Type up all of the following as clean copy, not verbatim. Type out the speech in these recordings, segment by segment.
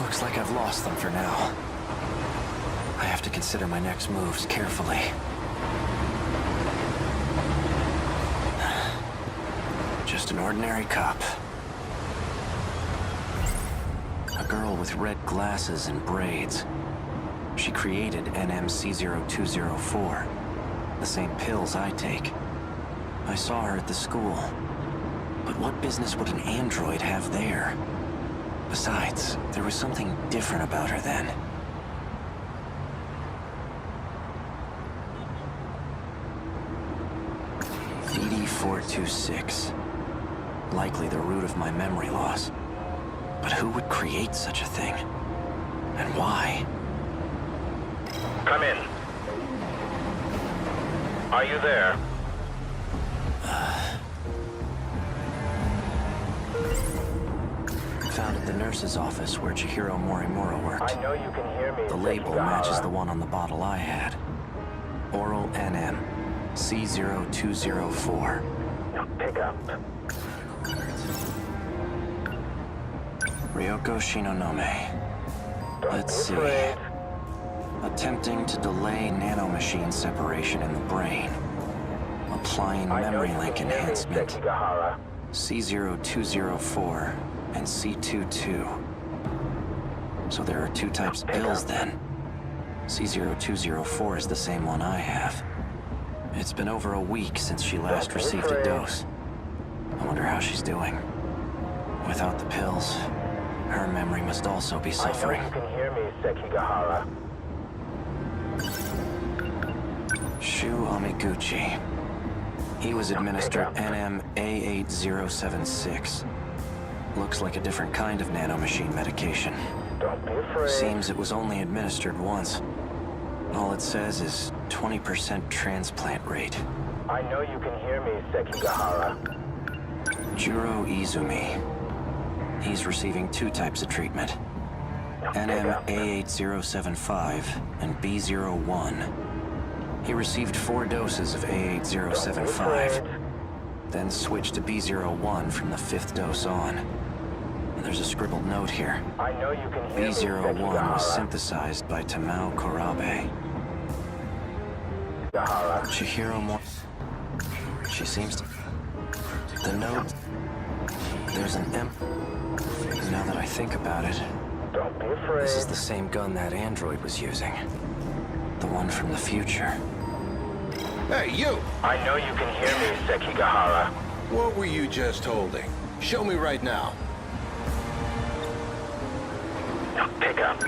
Looks like I've lost them for now. I have to consider my next moves carefully. Just an ordinary cop. A girl with red glasses and braids. She created NMC0204, the same pills I take. I saw her at the school. But what business would an android have there? Besides, there was something different about her then. DD426. Likely the root of my memory loss. But who would create such a thing? And why? Come in. Are you there? Found at the nurse's office where Chihiro Morimura worked. I know you can hear me. The label matches the one on the bottle I had. Oral NM C0204. Now pick up. Ryoko Shinonome. Let's see. Attempting to delay nanomachine separation in the brain. Applying memory link enhancement. Sekigahara. C0204 and C22. So there are two types of pills then. C0204 is the same one I have. It's been over a week since she last received a dose. I wonder how she's doing. Without the pills, her memory must also be suffering. I know you can hear me, Sekigahara. Shu Amiguchi. He was administered NM-A8076. Looks like a different kind of nanomachine medication. Don't be afraid. Seems it was only administered once. All it says is 20% transplant rate. I know you can hear me, Sekigahara. Juro Izumi. He's receiving two types of treatment. NM-A8075 and B01. He received 4 doses of A8075, then switched to B01 from the 5th dose on. There's a scribbled note here. I know you can hear B01 me, was Sekigahara. synthesized by Tamao Korabe. Chihiro Mor... She seems to... The note... There's an M... Now that I think about it, Don't be afraid. this is the same gun that android was using. The one from the future. Hey, you! I know you can hear me, Sekigahara. What were you just holding? Show me right now. Now pick up.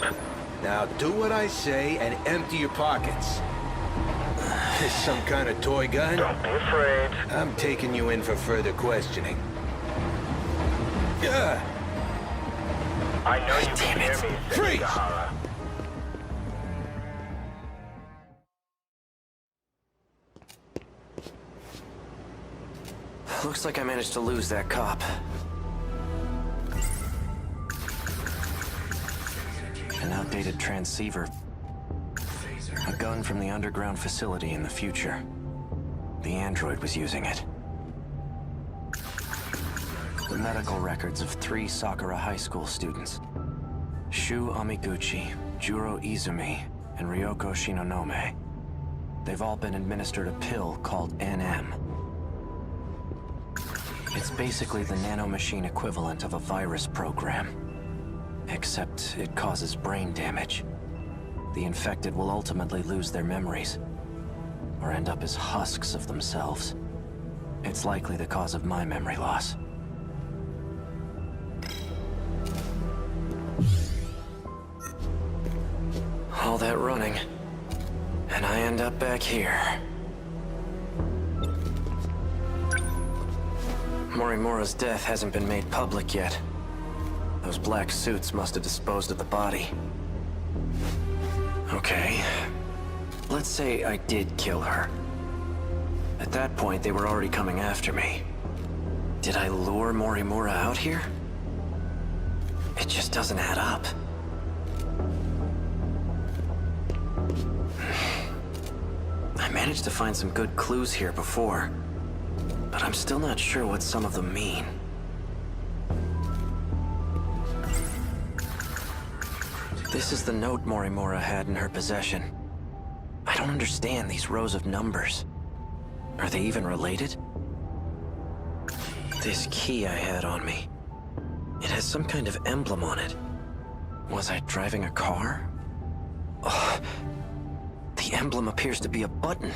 Now do what I say and empty your pockets. This some kind of toy gun? Don't be afraid. I'm taking you in for further questioning. Yeah. I know you can hear me, Freeze! Sekigahara. Looks like I managed to lose that cop. An outdated transceiver. A gun from the underground facility in the future. The android was using it. The medical records of 3 Sakura High School students. Shu Amiguchi, Juro Izumi, and Ryoko Shinonome. They've all been administered a pill called NM. It's basically the nanomachine equivalent of a virus program. Except it causes brain damage. The infected will ultimately lose their memories, or end up as husks of themselves. It's likely the cause of my memory loss. All that running, and I end up back here. Morimura's death hasn't been made public yet. Those black suits must have disposed of the body. Okay. Let's say I did kill her. At that point, they were already coming after me. Did I lure Morimura out here? It just doesn't add up. I managed to find some good clues here before, but I'm still not sure what some of them mean. This is the note Morimura had in her possession. I don't understand these rows of numbers. Are they even related? This key I had on me. It has some kind of emblem on it. Was I driving a car? Oh, the emblem appears to be a button.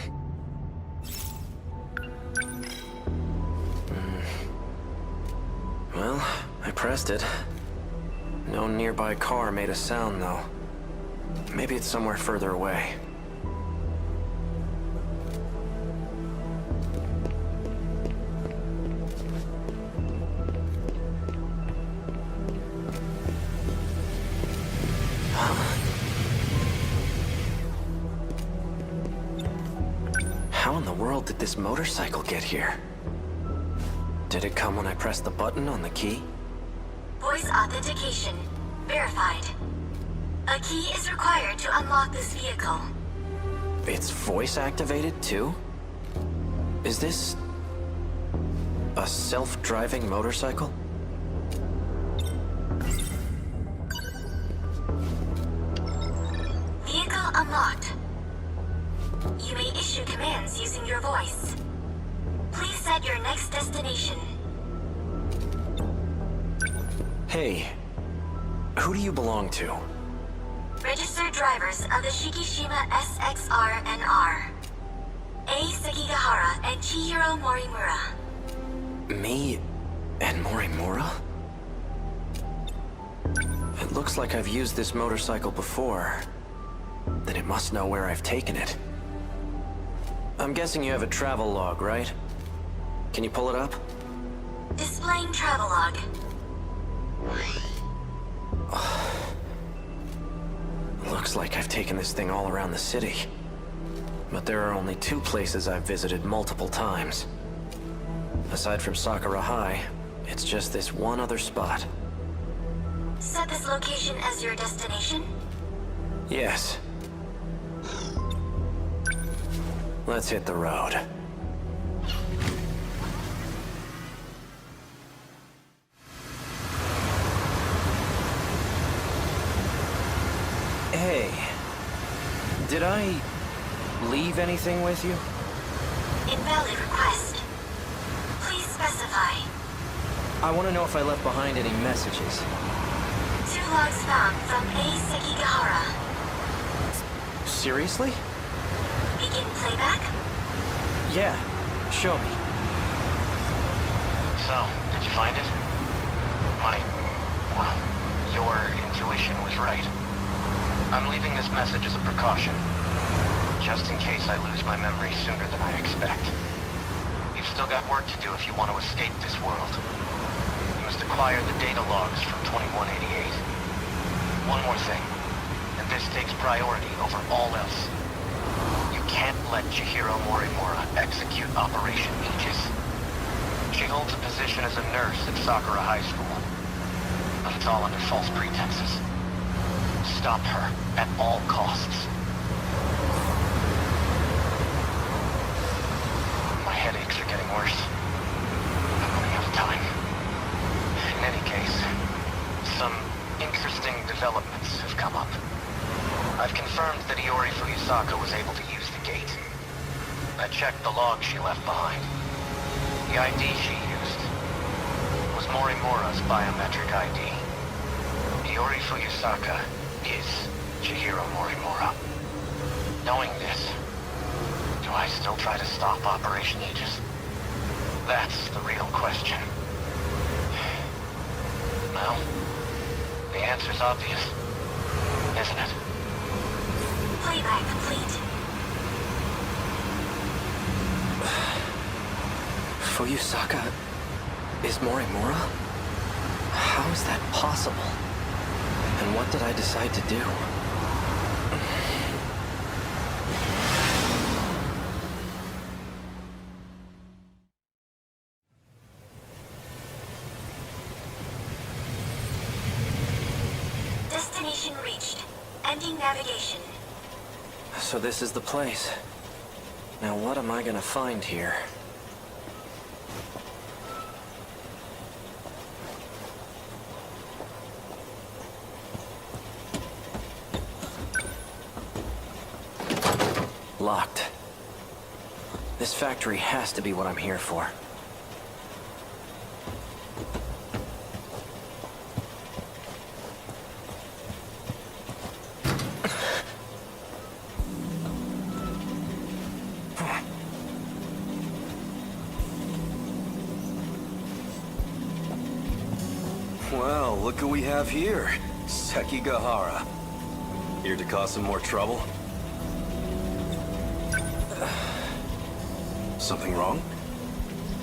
Well, I pressed it. No nearby car made a sound, though. Maybe it's somewhere further away. How in the world did this motorcycle get here? Did it come when I pressed the button on the key? Voice authentication. Verified. A key is required to unlock this vehicle. It's voice activated too? Is this a self-driving motorcycle? Vehicle unlocked. You may issue commands using your voice. Please set your next destination. Hey, who do you belong to? Registered drivers of the Shikishima SXR-NR. A. Sekigahara and Chihiro Morimura. Me and Morimura? It looks like I've used this motorcycle before. Then it must know where I've taken it. I'm guessing you have a travel log, right? Can you pull it up? Displaying travelogue. Looks like I've taken this thing all around the city. But there are only 2 places I've visited multiple times. Aside from Sakura High, it's just this one other spot. Set this location as your destination? Yes. Let's hit the road. Hey, did I leave anything with you? Invalid request. Please specify. I want to know if I left behind any messages. 2 logs found from A. Sekigahara. Seriously? Begin playback? Yeah, show me. So, did you find it? Well, your intuition was right. I'm leaving this message as a precaution, just in case I lose my memory sooner than I expect. You've still got work to do if you want to escape this world. You must acquire the data logs from 2188. One more thing, and this takes priority over all else. You can't let Chihiro Morimura execute Operation Aegis. She holds a position as a nurse at Sakura High School, but it's all under false pretenses. Stop her at all costs. My headaches are getting worse. I'm running out of time. In any case, some interesting developments have come up. I've confirmed that Iori Fuyusaka was able to use the gate. I checked the log she left behind. The ID she used was Morimura's biometric ID. Iori Fuyusaka is Chihiro Morimura. Knowing this, do I still try to stop Operation Aegis? That's the real question. Well, the answer's obvious, isn't it? Playback complete. Fuyusaka is Morimura? How is that possible? And what did I decide to do? Destination reached. Ending navigation. So this is the place. Now what am I gonna find here? locked. This factory has to be what I'm here for. Well, look who we have here. Sekigahara. Here to cause some more trouble? Something wrong?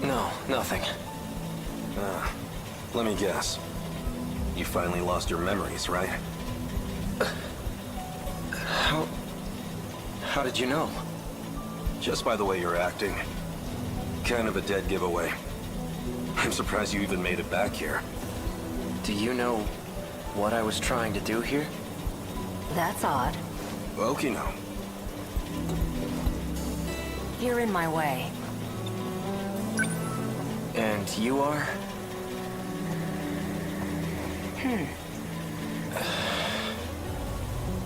No, nothing. Let me guess. You finally lost your memories, right? How did you know? Just by the way you're acting. Kind of a dead giveaway. I'm surprised you even made it back here. Do you know what I was trying to do here? That's odd. Okino. You're in my way. And you are?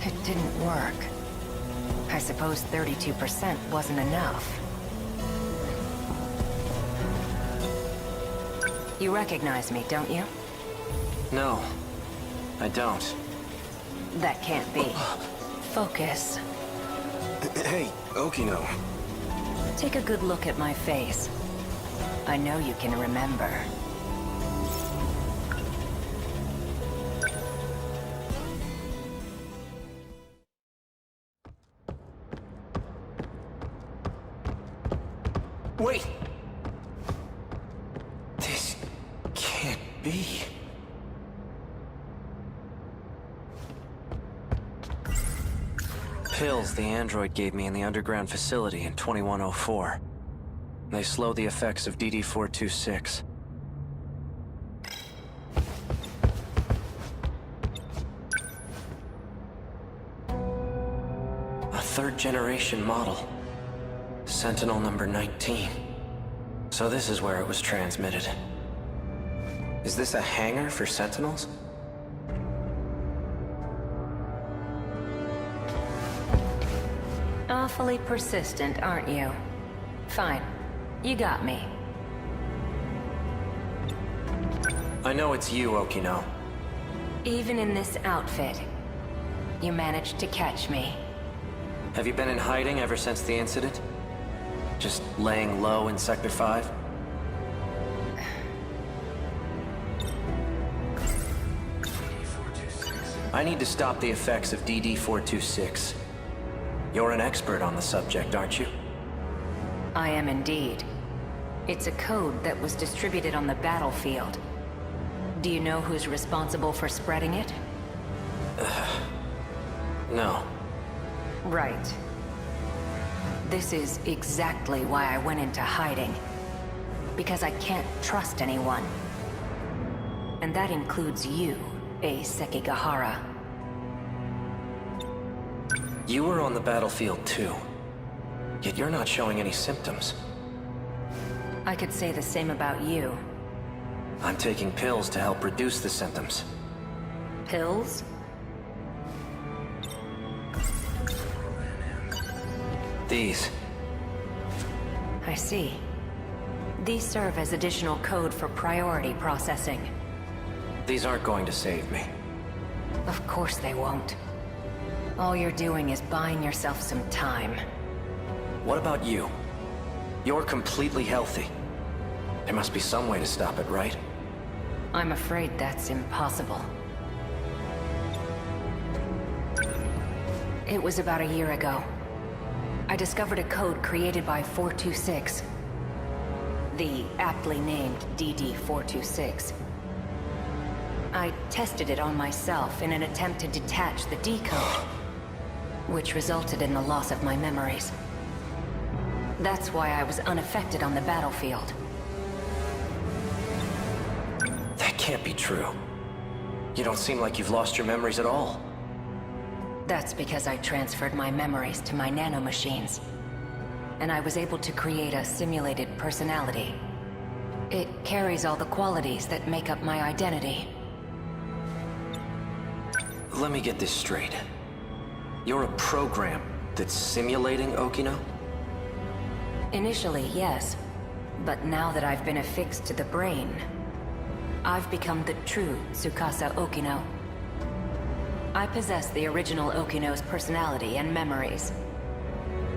It didn't work. I suppose 32% wasn't enough. You recognize me, don't you? No, I don't. That can't be. Focus. Hey, Okino. Take a good look at my face. I know you can remember. Wait! This can't be. Pills the android gave me in the underground facility in 2104. They slow the effects of DD-426. A third-generation model. Sentinel number 19. So this is where it was transmitted. Is this a hangar for Sentinels? Awfully persistent, aren't you? Fine. You got me. I know it's you, Okino. Even in this outfit, you managed to catch me. Have you been in hiding ever since the incident? Just laying low in Sector 5? I need to stop the effects of DD-426. You're an expert on the subject, aren't you? I am indeed. It's a code that was distributed on the battlefield. Do you know who's responsible for spreading it? No. Right. This is exactly why I went into hiding. Because I can't trust anyone. And that includes you, Sekigahara. You were on the battlefield too. Yet you're not showing any symptoms. I could say the same about you. I'm taking pills to help reduce the symptoms. Pills? These. I see. These serve as additional code for priority processing. These aren't going to save me. Of course they won't. All you're doing is buying yourself some time. What about you? You're completely healthy. There must be some way to stop it, right? I'm afraid that's impossible. It was about a year ago. I discovered a code created by 426. The aptly named DD-426. I tested it on myself in an attempt to detach the decode, which resulted in the loss of my memories. That's why I was unaffected on the battlefield. That can't be true. You don't seem like you've lost your memories at all. That's because I transferred my memories to my nanomachines. And I was able to create a simulated personality. It carries all the qualities that make up my identity. Let me get this straight. You're a program That's simulating Okino? Initially, yes. But now that I've been affixed to the brain, I've become the true Tsukasa Okino. I possess the original Okino's personality and memories.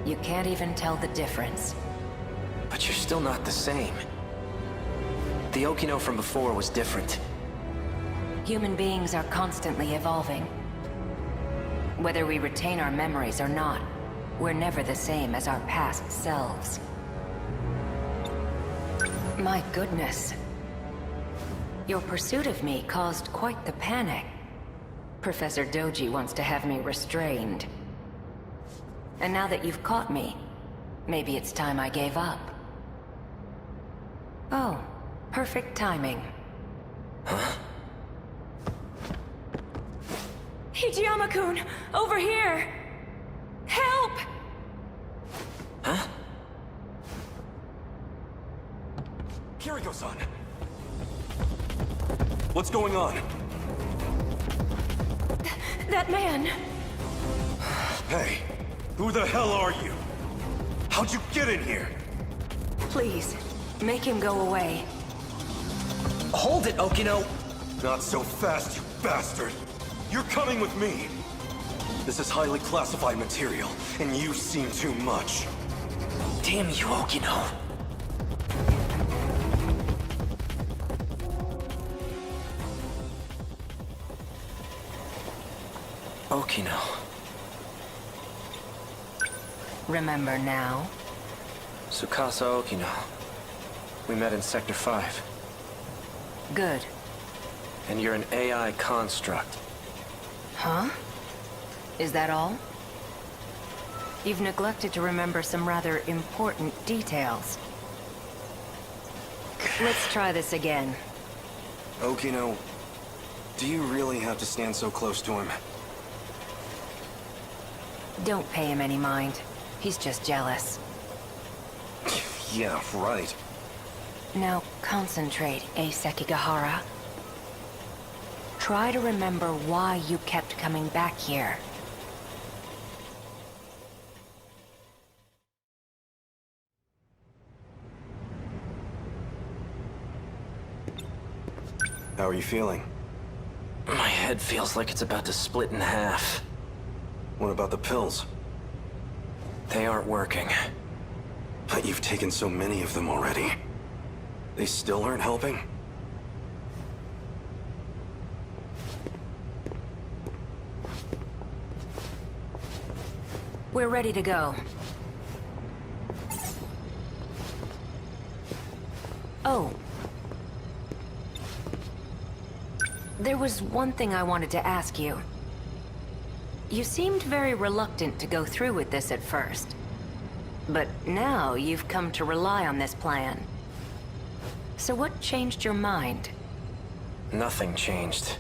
You can't even tell the difference. But you're still not the same. The Okino from before was different. Human beings are constantly evolving. Whether we retain our memories or not, we're never the same as our past selves. My goodness. Your pursuit of me caused quite the panic. Professor Doji wants to have me restrained. And now that you've caught me, maybe it's time I gave up. Oh, perfect timing. Huh? Hijiyama-kun! Over here! Help! Huh? Kiriko-san! What's going on? That man! Hey, who the hell are you? How'd you get in here? Please, make him go away. Hold it, Okino! Not so fast, you bastard! You're coming with me! This is highly classified material, and you've seen too much. Damn you, Okino! Okino. Remember now? Tsukasa Okino. We met in Sector 5. Good. And you're an AI construct. Huh? Is that all? You've neglected to remember some rather important details. Let's try this again. Okino, do you really have to stand so close to him? Don't pay him any mind. He's just jealous. Yeah, right. Now concentrate, Sekigahara. Try to remember why you kept coming back here. How are you feeling? My head feels like it's about to split in half. What about the pills? They aren't working. But you've taken so many of them already. They still aren't helping? We're ready to go. Oh. There was one thing I wanted to ask you. You seemed very reluctant to go through with this at first. But now you've come to rely on this plan. So what changed your mind? Nothing changed.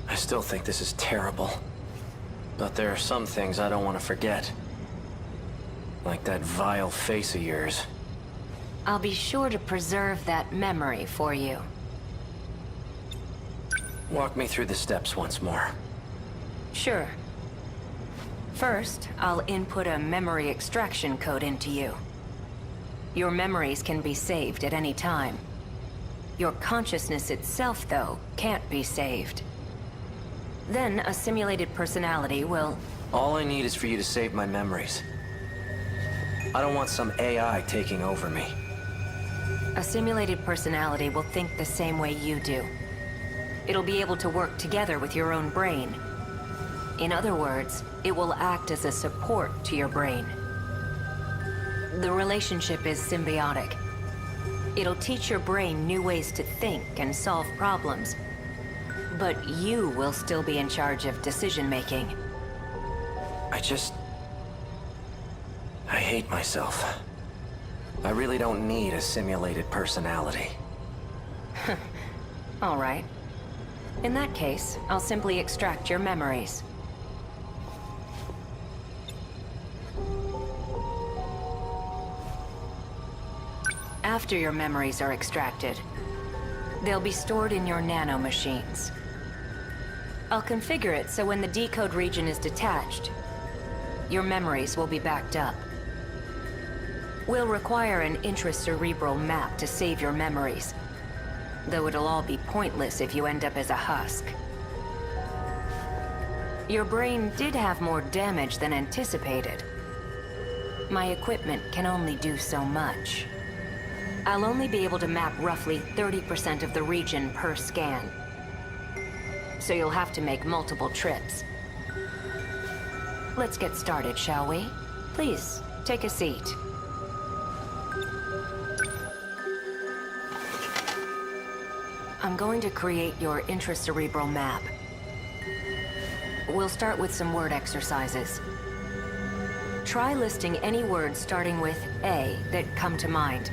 I still think this is terrible. But there are some things I don't want to forget. Like that vile face of yours. I'll be sure to preserve that memory for you. Walk me through the steps once more. Sure. First, I'll input a memory extraction code into you. Your memories can be saved at any time. Your consciousness itself, though, can't be saved. Then a simulated personality will... All I need is for you to save my memories. I don't want some AI taking over me. A simulated personality will think the same way you do. It'll be able to work together with your own brain. In other words, it will act as a support to your brain. The relationship is symbiotic. It'll teach your brain new ways to think and solve problems. But you will still be in charge of decision-making. I hate myself. I really don't need a simulated personality. All right. In that case, I'll simply extract your memories. After your memories are extracted, they'll be stored in your nano-machines. I'll configure it so when the decode region is detached, your memories will be backed up. We'll require an intracerebral map to save your memories, though it'll all be pointless if you end up as a husk. Your brain did have more damage than anticipated. My equipment can only do so much. I'll only be able to map roughly 30% of the region per scan. So you'll have to make multiple trips. Let's get started, shall we? Please, take a seat. I'm going to create your intracerebral map. We'll start with some word exercises. Try listing any words starting with A that come to mind.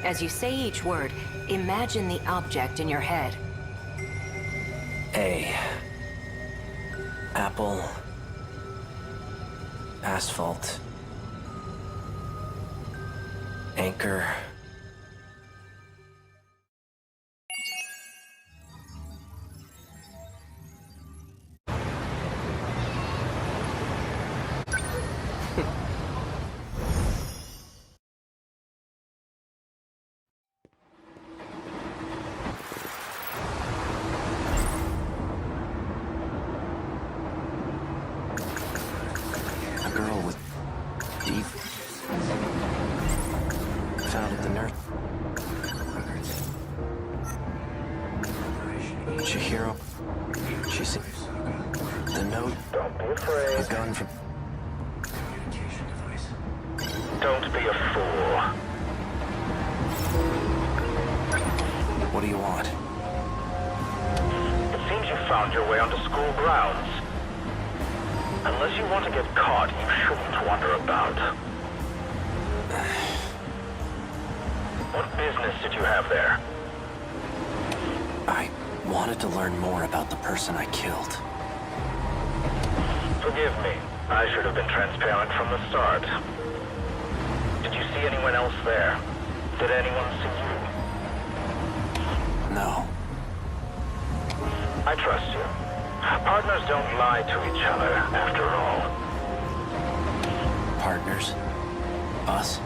As you say each word, imagine the object in your head. A. Apple. Asphalt. Anchor. Don't be a fool. What do you want? It seems you found your way onto school grounds. Unless you want to get caught, you shouldn't wander about. What business did you have there? I wanted to learn more about the person I killed. Forgive me. I should have been transparent from the start. Did you see anyone else there? Did anyone see you? No. I trust you. Partners don't lie to each other, after all. Partners? Us?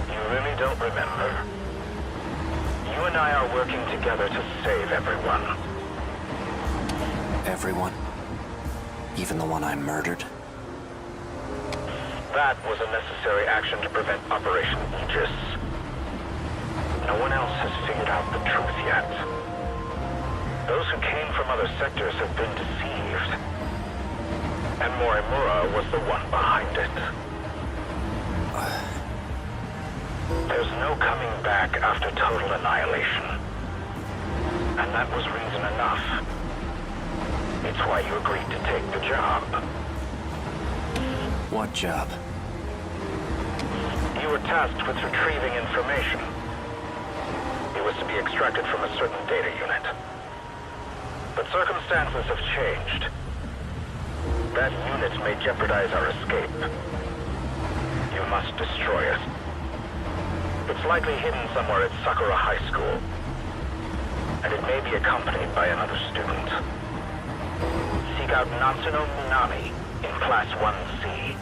You really don't remember? You and I are working together to save everyone. Everyone? Even the one I murdered? That was a necessary action to prevent Operation Aegis. No one else has figured out the truth yet. Those who came from other sectors have been deceived. And Morimura was the one behind it. There's no coming back after total annihilation. And that was reason enough. It's why you agreed to take the job. What job? You were tasked with retrieving information. It was to be extracted from a certain data unit. But circumstances have changed. That unit may jeopardize our escape. You must destroy it. It's likely hidden somewhere at Sakura High School. And it may be accompanied by another student. Seek out Natsuno Minami in Class 1C.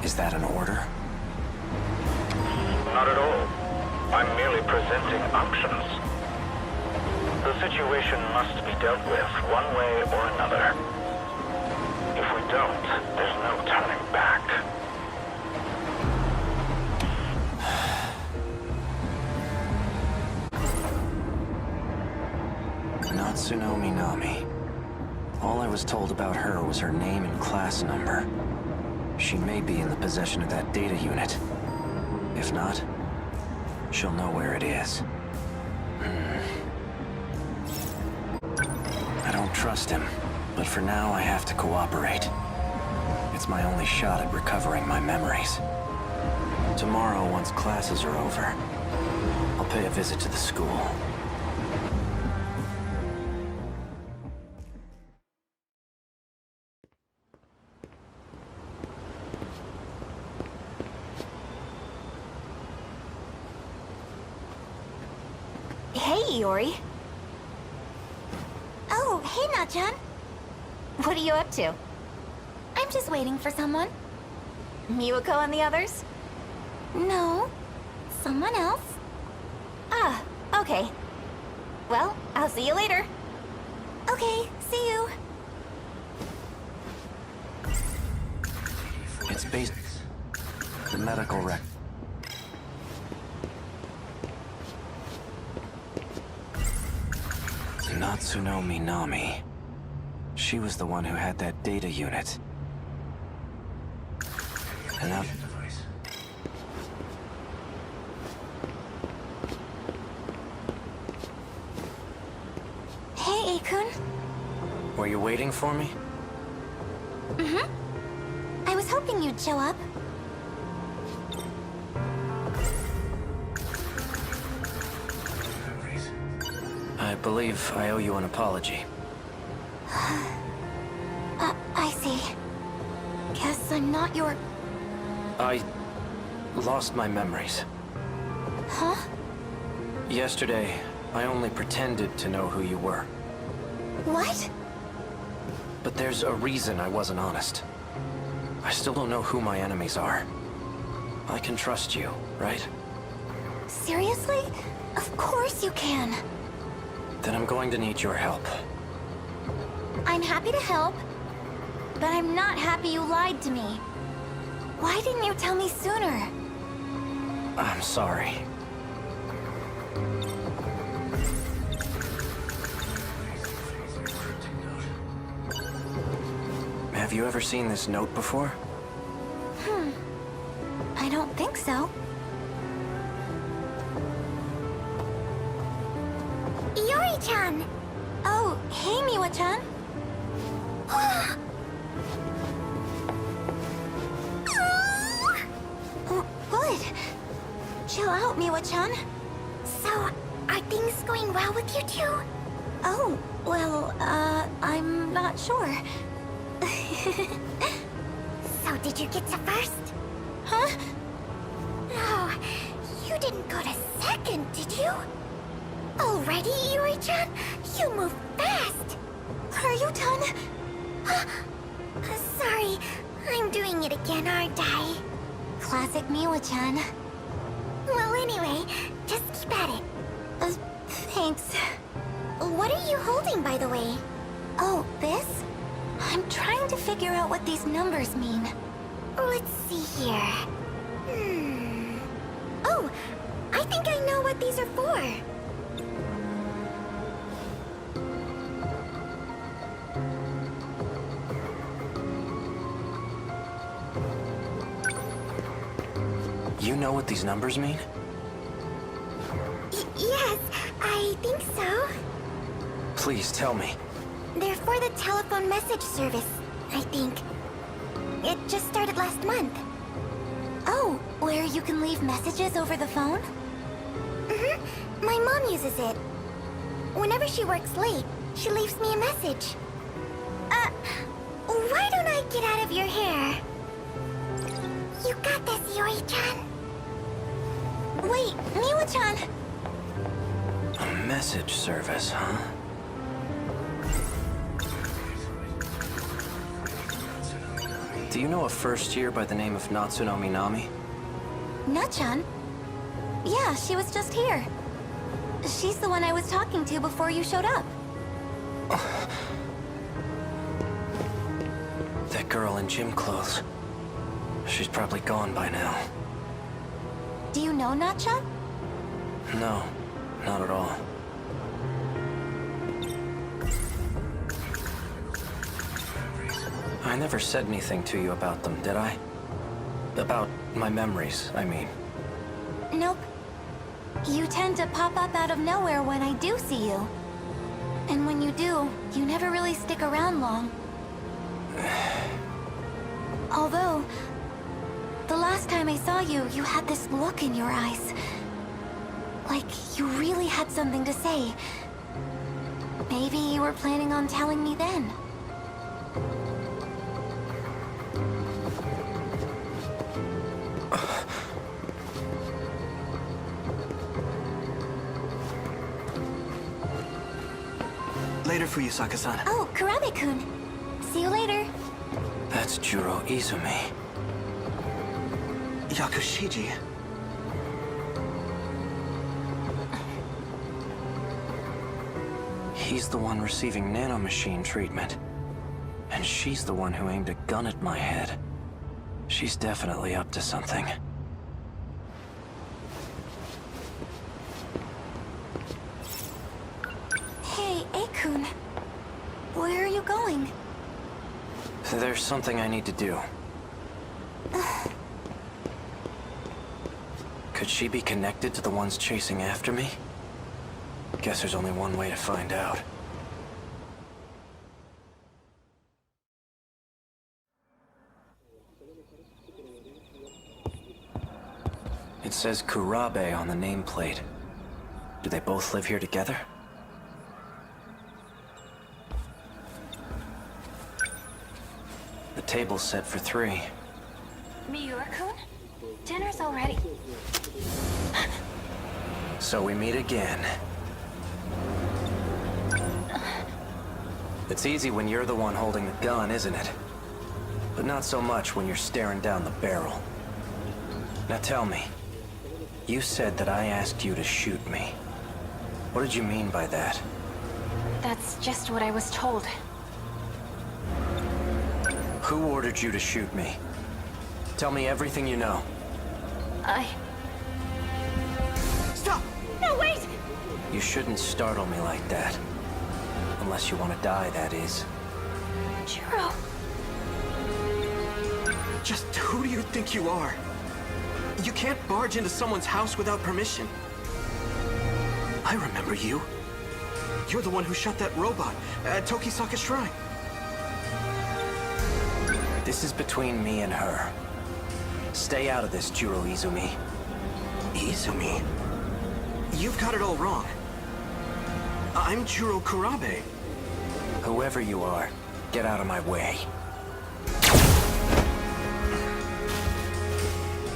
Is that an order? Not at all. I'm merely presenting options. The situation must be dealt with one way or another. If we don't, there's no turning back. Natsuno Minami. All I was told about her was her name and class number. She may be in the possession of that data unit. If not, she'll know where it is. I don't trust him, but for now I have to cooperate. It's my only shot at recovering my memories. Tomorrow, once classes are over, I'll pay a visit to the school. Hey, Iori. Oh, hey, Na-chan. What are you up to? I'm just waiting for someone. Miwako and the others? No. Someone else? Ah, okay. Well, I'll see you later. Okay, see you. It's based... the medical rec... Natsuno Minami. She was the one who had that data unit. And that... Hey, Akun. Were you waiting for me? Mm-hmm. I was hoping you'd show up. I believe I owe you an apology. I see. Guess I'm not your... I... lost my memories. Huh? Yesterday, I only pretended to know who you were. What? But there's a reason I wasn't honest. I still don't know who my enemies are. I can trust you, right? Seriously? Of course you can. Then I'm going to need your help. I'm happy to help, but I'm not happy you lied to me. Why didn't you tell me sooner? I'm sorry. Have you ever seen this note before? I don't think so. Yuri-chan! Oh, hey, Miwa-chan. Oh, good. Chill out, Miwa-chan. So, are things going well with you two? Oh, well, I'm not sure. So, did you get to first? Huh? No, you didn't go to second, did you? Already, Yuri-chan? You move fast! Are you done? Sorry, I'm doing it again, aren't I? Classic Miwa-chan. Well, anyway, just keep at it. Thanks. What are you holding, by the way? Oh, this? I'm trying to figure out what these numbers mean. Let's see here. Oh, I think I know what these are for. You know what these numbers mean? Yes, I think so. Please tell me. They're for the telephone message service, I think. It just started last month. Oh, where you can leave messages over the phone? Mm-hmm. My mom uses it. Whenever she works late, she leaves me a message. Why don't I get out of your hair? You got this, Yuri-chan. Wait, Miwa-chan. A message service, huh? Do you know a first year by the name of Natsuno Minami? Na-chan? Yeah, she was just here. She's the one I was talking to before you showed up. That girl in gym clothes. She's probably gone by now. Do you know Na-chan? No, not at all. I never said anything to you about them, did I? About my memories, I mean. Nope. You tend to pop up out of nowhere when I do see you. And when you do, you never really stick around long. Although, the last time I saw you, you had this look in your eyes. Like you really had something to say. Maybe you were planning on telling me then. Later for you, Saka-san. Oh, Karabe-kun. See you later. That's Juro Izumi. Yakushiji. He's the one receiving nanomachine treatment. And she's the one who aimed a gun at my head. She's definitely up to something. Hey, Akun. Where are you going? There's something I need to do. Could she be connected to the ones chasing after me? Guess there's only one way to find out. It says Kurabe on the nameplate. Do they both live here together? The table's set for 3. Miura-kun? Dinner's already... So we meet again. It's easy when you're the one holding the gun, isn't it? But not so much when you're staring down the barrel. Now tell me, you said that I asked you to shoot me. What did you mean by that? That's just what I was told. Who ordered you to shoot me? Tell me everything you know. Stop! No, wait! You shouldn't startle me like that. Unless you want to die, that is. Juro. Just who do you think you are? You can't barge into someone's house without permission. I remember you. You're the one who shot that robot at Tokisaka Shrine. This is between me and her. Stay out of this, Juro Izumi. Izumi? You've got it all wrong. I'm Juro Kurabe. Whoever you are, get out of my way.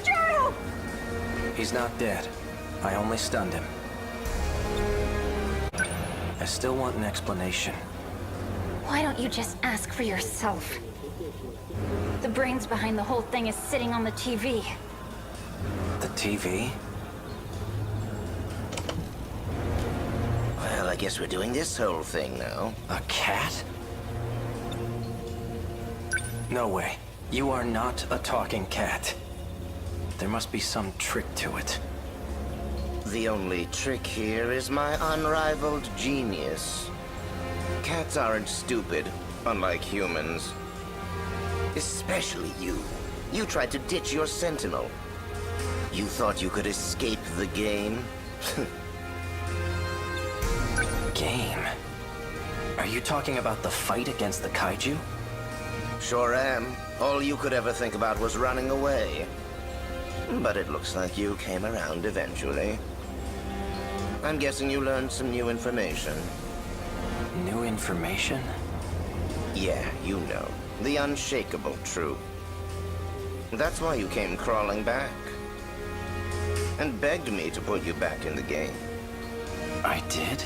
Juro! He's not dead. I only stunned him. I still want an explanation. Why don't you just ask for yourself? The brains behind the whole thing is sitting on the TV. The TV? Well, I guess we're doing this whole thing now. A cat? No way. You are not a talking cat. There must be some trick to it. The only trick here is my unrivaled genius. Cats aren't stupid, unlike humans. Especially you. You tried to ditch your Sentinel. You thought you could escape the game? Game? Are you talking about the fight against the kaiju? Sure am. All you could ever think about was running away. But it looks like you came around eventually. I'm guessing you learned some new information. New information? Yeah, you know. The unshakable truth. That's why you came crawling back. And begged me to put you back in the game. I did?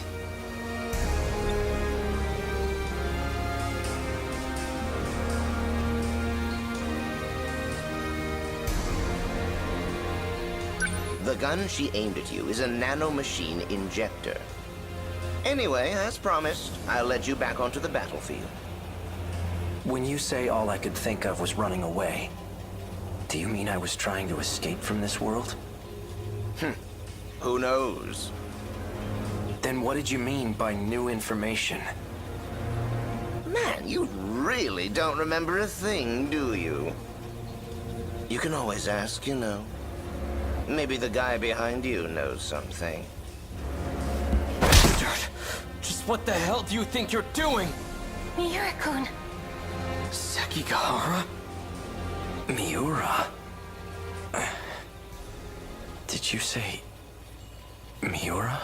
The gun she aimed at you is a nanomachine injector. Anyway, as promised, I'll let you back onto the battlefield. When you say all I could think of was running away, do you mean I was trying to escape from this world? Who knows? Then what did you mean by new information? Man, you really don't remember a thing, do you? You can always ask, you know. Maybe the guy behind you knows something. Bastard! Just what the hell do you think you're doing? Miura-kun. Sekigahara? Miura? Did you say... Miura?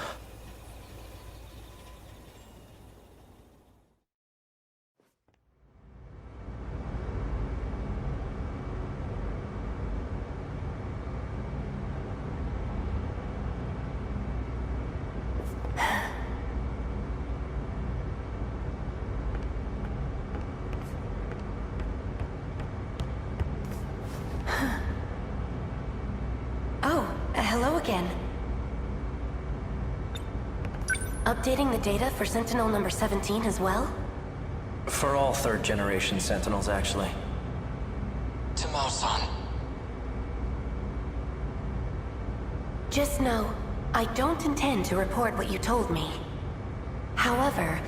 again. Updating the data for Sentinel number 17 as well? For all third-generation Sentinels, actually. To Mao-san. Just know, I don't intend to report what you told me. However,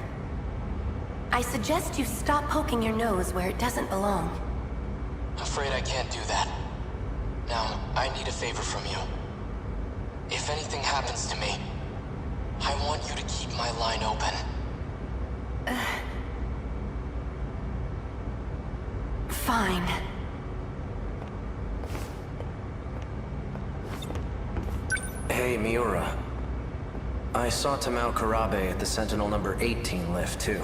I suggest you stop poking your nose where it doesn't belong. Afraid I can't do that. Now, I need a favor from you. If anything happens to me, I want you to keep my line open. Fine. Hey, Miura. I saw Tamao Karabe at the Sentinel number 18 lift, too.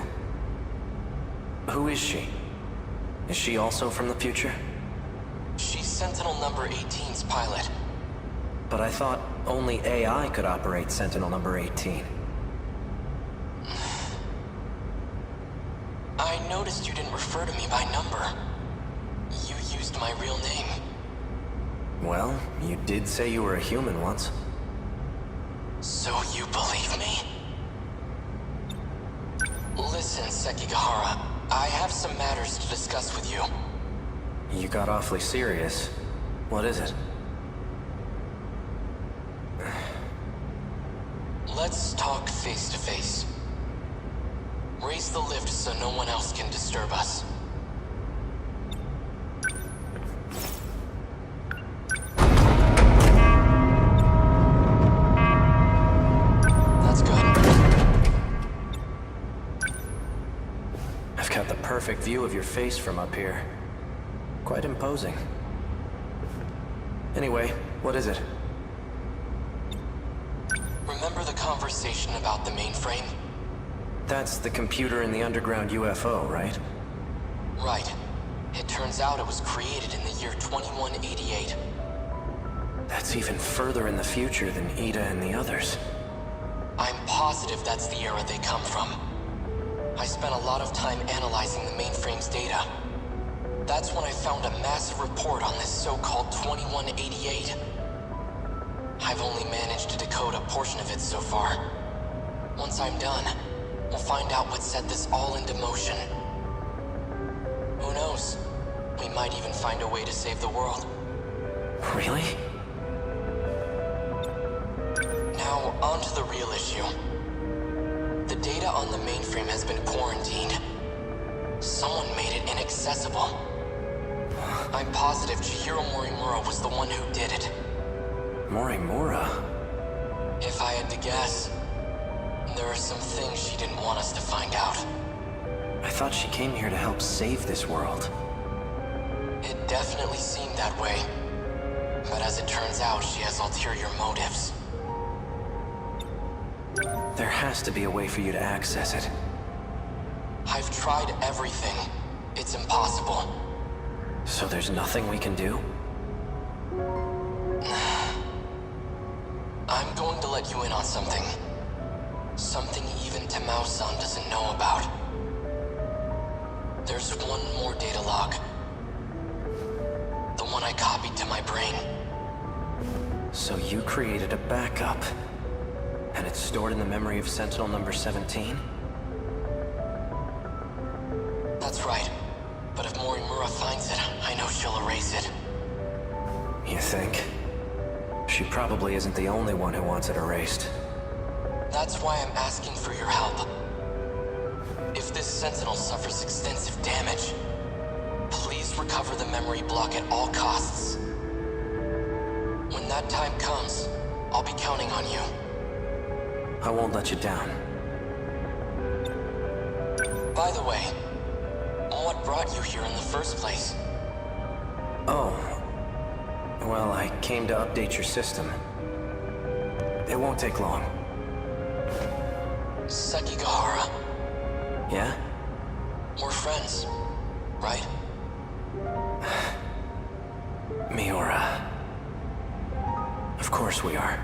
Who is she? Is she also from the future? She's Sentinel number 18's pilot. But I thought only AI could operate Sentinel number 18. I noticed you didn't refer to me by number. You used my real name. Well, you did say you were a human once. So you believe me? Listen, Sekigahara, I have some matters to discuss with you. You got awfully serious. What is it? Let's talk face to face. Raise the lift so no one else can disturb us. That's good. I've got the perfect view of your face from up here. Quite imposing. Anyway, what is it? Remember the conversation about the mainframe? That's the computer in the underground UFO, right? Right. It turns out it was created in the year 2188. That's even further in the future than Ida and the others. I'm positive that's the era they come from. I spent a lot of time analyzing the mainframe's data. That's when I found a massive report on this so-called 2188. I've only managed to decode a portion of it so far. Once I'm done, we'll find out what set this all into motion. Who knows? We might even find a way to save the world. Really? Now, on to the real issue. The data on the mainframe has been quarantined. Someone made it inaccessible. I'm positive Chihiro Morimura was the one who did it. Morimura? If I had to guess, there are some things she didn't want us to find out. I thought she came here to help save this world. It definitely seemed that way. But as it turns out, she has ulterior motives. There has to be a way for you to access it. I've tried everything. It's impossible. So there's nothing we can do? I'm going to let you in on something. Something even Tamao-san doesn't know about. There's one more data log. The one I copied to my brain. So you created a backup. And it's stored in the memory of Sentinel number 17? That's right. But if Morimura finds it, I know she'll erase it. You think? She probably isn't the only one who wants it erased. That's why I'm asking for your help. If this Sentinel suffers extensive damage, please recover the memory block at all costs. When that time comes, I'll be counting on you. I won't let you down. By the way, what brought you here in the first place? Oh. Well, I came to update your system. It won't take long. Sekigahara. Yeah? We're friends, right? Miura. Of course we are.